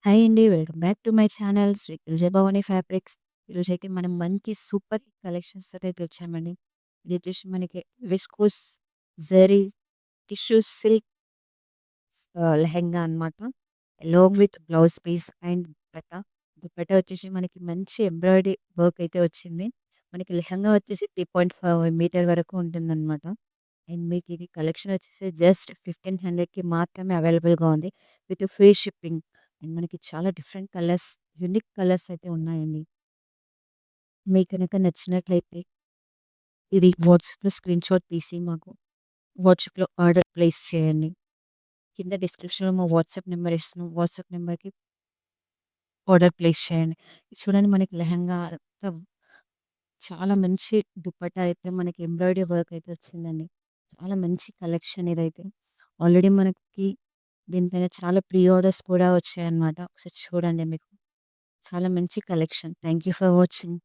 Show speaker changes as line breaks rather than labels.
Hi అండి. Welcome back to my channel Shri Tulaja Bhavani fabrics. ఈరోజైతే మనం మంచి సూపర్ హిట్ కలెక్షన్స్ అయితే వచ్చామండి. ఇది వచ్చేసి మనకి viscose zari tissue silk lehenga అనమాట. Long with blouse piece and dupatta. Dupatta వచ్చేసి మనకి మంచి ఎంబ్రాయిడరీ వర్క్ అయితే వచ్చింది. మనకి లెహంగా వచ్చేసి 3.5 మీటర్ వరకు ఉంటుందన్నమాట. అండ్ మీకు ఇది కలెక్షన్ వచ్చేసి జస్ట్ 1500కి మాత్రమే అవైలబుల్గా ఉంది విత్ ఫ్రీ షిప్పింగ్. అండ్ మనకి చాలా డిఫరెంట్ కలర్స్, యూనిక్ కలర్స్ అయితే ఉన్నాయండి. మీకు కనుక నచ్చినట్లయితే ఇది వాట్సాప్లో స్క్రీన్ షాట్ తీసి మాకు వాట్సాప్లో ఆర్డర్ ప్లేస్ చేయండి. కింద డిస్క్రిప్షన్లో మా వాట్సాప్ నెంబర్ ఇస్తున్నాం. వాట్సాప్ నెంబర్కి ఆర్డర్ ప్లేస్ చేయండి. ఇది చూడండి, మనకి లెహంగా అంతా చాలా మంచి దుపట్టా అయితే మనకి ఎంబ్రాయిడరీ వర్క్ అయితే వచ్చిందండి. చాలా మంచి కలెక్షన్ ఇదైతే. ఆల్రెడీ మనకి దీనిపైన చాలా ప్రీ ఆర్డర్స్ కూడా వచ్చాయన్నమాట. ఒకసారి చూడండి, మీకు చాలా మంచి collection. Thank you for watching.